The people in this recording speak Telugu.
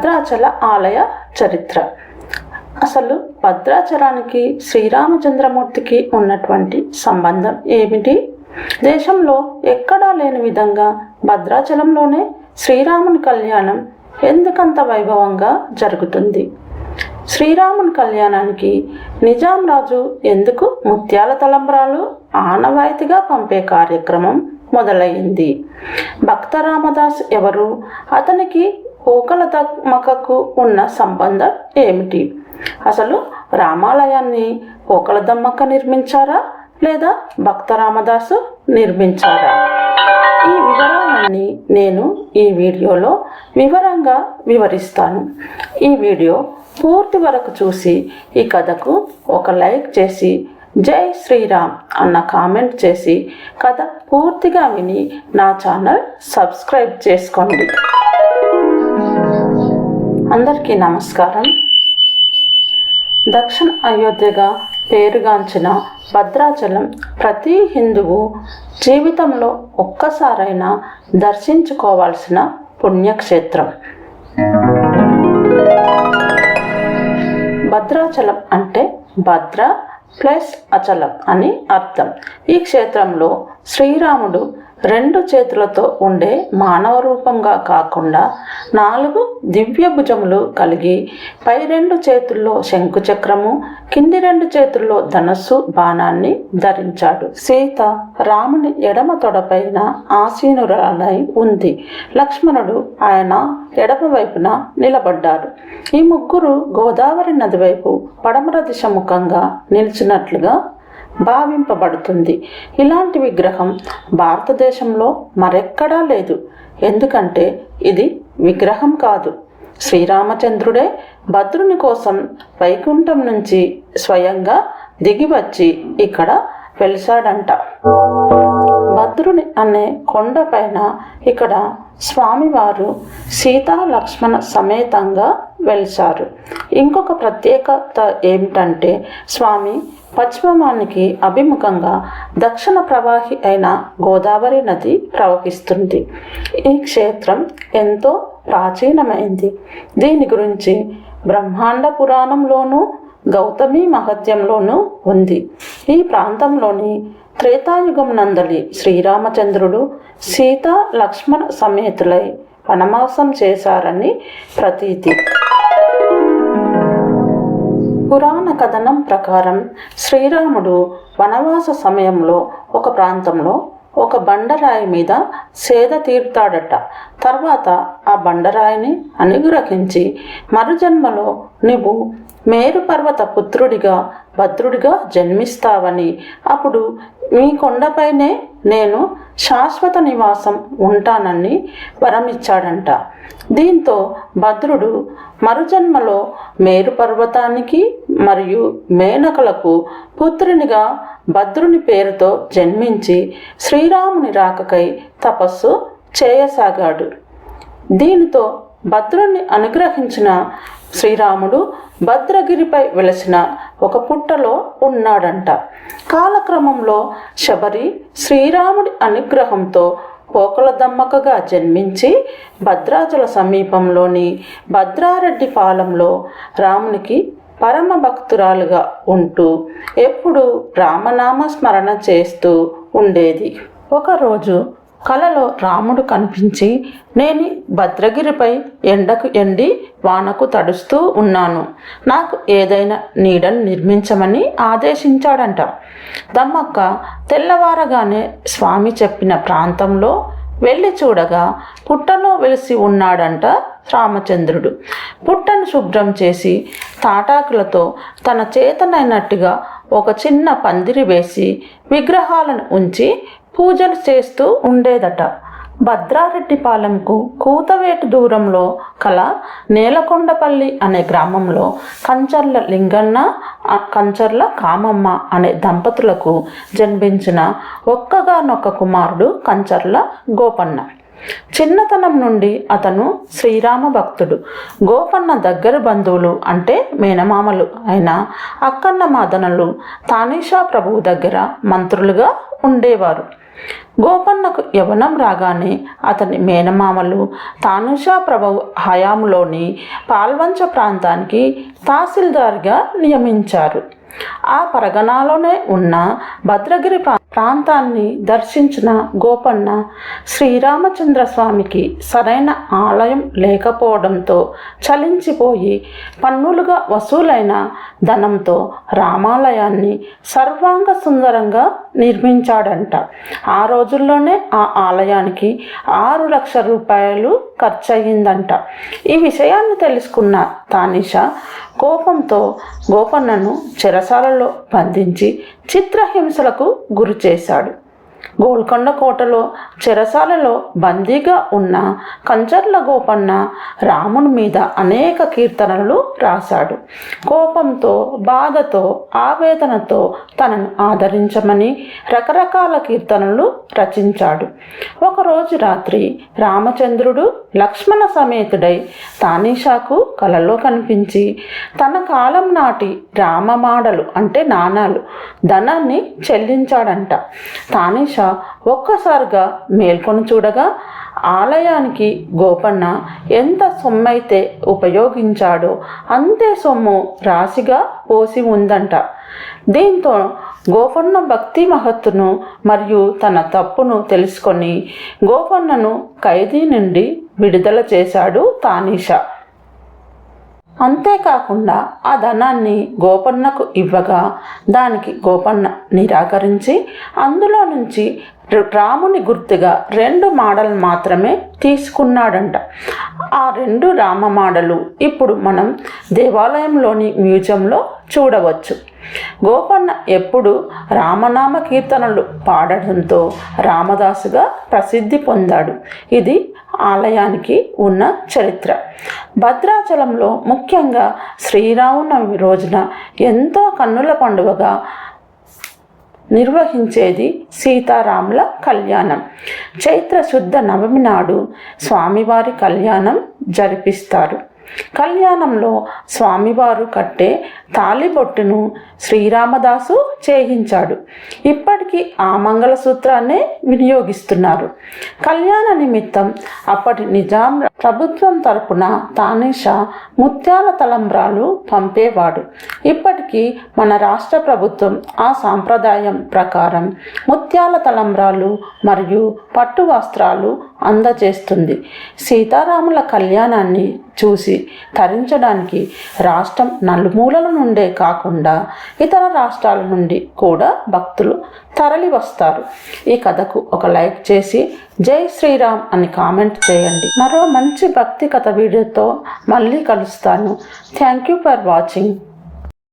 భద్రాచల ఆలయ చరిత్ర. అసలు భద్రాచలానికి శ్రీరామచంద్రమూర్తికి ఉన్నటువంటి సంబంధం ఏమిటి? దేశంలో ఎక్కడా లేని విధంగా భద్రాచలంలోనే శ్రీరాముని కళ్యాణం ఎందుకంత వైభవంగా జరుగుతుంది? శ్రీరాముని కళ్యాణానికి నిజాం రాజు ఎందుకు ముత్యాల తలంబ్రాలు ఆనవాయితీగా పంపే కార్యక్రమం మొదలైంది? భక్త రామదాస్ ఎవరు? అతనికి ఓకలదమ్మకకు ఉన్న సంబంధం ఏమిటి? అసలు రామాలయాన్ని ఓకలదమ్మక్క నిర్మించారా లేదా భక్త రామదాసు నిర్మించారా? ఈ వివరాలన్నీ నేను ఈ వీడియోలో వివరంగా వివరిస్తాను. ఈ వీడియో పూర్తి వరకు చూసి ఈ కథకు ఒక లైక్ చేసి జై శ్రీరామ్ అన్న కామెంట్ చేసి కథ పూర్తిగా విని నా ఛానల్ సబ్స్క్రైబ్ చేసుకోండి. అందరికీ నమస్కారం. దక్షిణ అయోధ్యగా పేరుగాంచిన భద్రాచలం ప్రతి హిందువు జీవితంలో ఒక్కసారైనా దర్శించుకోవాల్సిన పుణ్యక్షేత్రం. భద్రాచలం అంటే భద్ర ప్లస్ అచలం అని అర్థం. ఈ క్షేత్రంలో శ్రీరాముడు 2 చేతులతో ఉండే మానవ రూపంగా కాకుండా 4 దివ్య భుజములు కలిగి పై 2 చేతుల్లో శంకు చక్రము, కింది 2 చేతుల్లో ధనస్సు బాణాన్ని ధరించాడు. సీత రాముని ఎడమ తొడపైన ఆసీనురాలై ఉంది. లక్ష్మణుడు ఆయన ఎడమ వైపున నిలబడ్డాడు. ఈ ముగ్గురు గోదావరి నది వైపు పడమర దిశ ముఖంగా నిలిచినట్లుగా భావింపబడుతుంది. ఇలాంటి విగ్రహం భారతదేశంలో మరెక్కడా లేదు. ఎందుకంటే ఇది విగ్రహం కాదు, శ్రీరామచంద్రుడే భద్రుని కోసం వైకుంఠం నుంచి స్వయంగా దిగివచ్చి ఇక్కడ వెలిసాడంట. భద్రుని అనే కొండ పైన ఇక్కడ స్వామివారు సీతా లక్ష్మణ సమేతంగా వెలిసారు. ఇంకొక ప్రత్యేకత ఏమిటంటే స్వామి పశ్చిమానికి అభిముఖంగా దక్షిణ ప్రవాహి అయిన గోదావరి నది ప్రవహిస్తుంది. ఈ క్షేత్రం ఎంతో ప్రాచీనమైంది. దీని గురించి బ్రహ్మాండ పురాణంలోనూ గౌతమి మహత్యంలోనూ ఉంది. ఈ ప్రాంతంలోని త్రేతాయుగం నందలి శ్రీరామచంద్రుడు సీతా లక్ష్మణ సమేతులై వనవాసం చేశారని ప్రతీతి. పురాణ కథనం ప్రకారం శ్రీరాముడు వనవాస సమయంలో ఒక ప్రాంతంలో ఒక బండరాయి మీద సేద తీరుతాడట. తర్వాత ఆ బండరాయిని అనుగ్రహించి మరుజన్మలో నువ్వు మేరు పర్వత పుత్రుడిగా భద్రుడిగా జన్మిస్తావని, అప్పుడు మీ కొండపైనే నేను శాశ్వత నివాసం ఉంటానని వరమిచ్చాడంట. దీంతో భద్రుడు మరుజన్మలో మేరు పర్వతానికి మరియు మేనకలకు పుత్రునిగా భద్రుని పేరుతో జన్మించి శ్రీరాముని రాకకై తపస్సు చేయసాగాడు. దీనితో భద్రుణ్ణి అనుగ్రహించిన శ్రీరాముడు భద్రగిరిపై వెలసిన ఒక పుట్టలో ఉన్నాడంట. కాలక్రమంలో శబరి శ్రీరాముడి అనుగ్రహంతో ఓకలదమ్మకగా జన్మించి భద్రాచల సమీపంలోని భద్రారెడ్డి పాలెంలో రామునికి పరమ భక్తురాలుగా ఉంటూ ఎప్పుడూ రామనామ స్మరణ చేస్తూ ఉండేది. ఒకరోజు కలలో రాముడు కనిపించి, నేను భద్రగిరిపై ఎండకు ఎండి వానకు తడుస్తూ ఉన్నాను, నాకు ఏదైనా నీడను నిర్మించమని ఆదేశించాడంట. దమ్మక్క తెల్లవారగానే స్వామి చెప్పిన ప్రాంతంలో వెళ్ళి చూడగా పుట్టలో వెలిసి ఉన్నాడంట రామచంద్రుడు. పుట్టను శుభ్రం చేసి తాటాకులతో తన చేతనైనట్టుగా ఒక చిన్న పందిరి వేసి విగ్రహాలను ఉంచి పూజలు చేస్తూ ఉండేదట. భద్రారెడ్డిపాలెంకు కూతవేటు దూరంలో కల నేలకొండపల్లి అనే గ్రామంలో కంచర్ల లింగన్న, కంచర్ల కామమ్మ అనే దంపతులకు జన్మించిన ఒక్కగానొక్క కుమారుడు కంచర్ల గోపన్న. చిన్నతనం నుండి అతను శ్రీరామ భక్తుడు. గోపన్న దగ్గర బంధువులు అంటే మేనమామలు అయిన అక్కన్న మాదనలు తానీషా ప్రభువు దగ్గర మంత్రులుగా ఉండేవారు. గోపన్నకు యవనం రాగానే అతని మేనమామలు తానూషా ప్రభువు హయాంలోని పాల్వంచ ప్రాంతానికి తహసీల్దార్గా నియమించారు. ఆ పరగణాలోనే ఉన్న భద్రగిరి ప్రాంతాన్ని దర్శించిన గోపన్న శ్రీరామచంద్ర స్వామికి సరైన ఆలయం లేకపోవడంతో చలించిపోయి పన్నులుగా వసూలైన ధనంతో రామాలయాన్ని సర్వాంగ సుందరంగా నిర్మించాడంట. ఆ రోజుల్లోనే ఆ ఆలయానికి 6 లక్షల రూపాయలు ఖర్చయిందంట. ఈ విషయాన్ని తెలుసుకున్న తానీషా కోపంతో గోపన్నను చెరసాలలో బంధించి చిత్రహింసలకు గురి చేశాడు. గోల్కొండ కోటలో చెరసాలలో బందీగా ఉన్న కంచర్ల గోపన్న రాముని మీద అనేక కీర్తనలు రాశాడు. కోపంతో, బాధతో, ఆవేదనతో తనను ఆదరించమని రకరకాల కీర్తనలు రచించాడు. ఒకరోజు రాత్రి రామచంద్రుడు లక్ష్మణ సమేతుడై తానీషాకు కలలో కనిపించి తన కాలం నాటి రామమాడలు అంటే నాణాలు ధనాన్ని చెల్లించాడంట. తానీషా ఒక్కసారిగా మేల్కొని చూడగా ఆలయానికి గోపన్న ఎంత సొమ్మైతే ఉపయోగించాడో అంతే సొమ్ము రాశిగా పోసి ఉందంట. దీంతో గోపన్న భక్తి మహత్తును మరియు తన తప్పును తెలుసుకొని గోపన్నను ఖైదీ నుండి విడుదల చేశాడు తానీషా. అంతేకాకుండా ఆ ధనాన్ని గోపన్నకు ఇవ్వగా దానికి గోపన్న నిరాకరించి అందులో నుంచి రాముని గుర్తుగా 2 మాడలు మాత్రమే తీసుకున్నాడంట. ఆ 2 రామ మాడలు ఇప్పుడు మనం దేవాలయంలోని మ్యూజియంలో చూడవచ్చు. గోపన్న ఎప్పుడు రామనామ కీర్తనలు పాడడంతో రామదాసుగా ప్రసిద్ధి పొందాడు. ఇది ఆలయానికి ఉన్న చరిత్ర. భద్రాచలంలో ముఖ్యంగా శ్రీరామనవమి రోజున ఎంతో కన్నుల పండుగగా నిర్వహించేది సీతారాముల కళ్యాణం. చైత్ర శుద్ధ నవమి నాడు స్వామివారి కళ్యాణం జరిపిస్తారు. కళ్యాణంలో స్వామివారు కట్టే తాళిబొట్టును శ్రీరామదాసు చేయించాడు. ఇప్పటికీ ఆ మంగళసూత్రాన్నే వినియోగిస్తున్నారు. కళ్యాణ నిమిత్తం అప్పటి నిజాం ప్రభుత్వం తరపున తానీషా ముత్యాల తలంబ్రాలు పంపేవాడు. ఇప్పటికీ మన రాష్ట్ర ప్రభుత్వం ఆ సాంప్రదాయం ప్రకారం ముత్యాల తలంబ్రాలు మరియు పట్టు వస్త్రాలు అందజేస్తుంది. సీతారాముల కళ్యాణాన్ని చూసి తరించడానికి రాష్ట్రం నలుమూలల నుండే కాకుండా ఇతర రాష్ట్రాల నుండి కూడా భక్తులు తరలి వస్తారు. ఈ కథకు ఒక లైక్ చేసి జై శ్రీరామ్ అని కామెంట్ చేయండి. మరో మంచి భక్తి కథ వీడియోతో మళ్ళీ కలుస్తాను. Thank you for watching.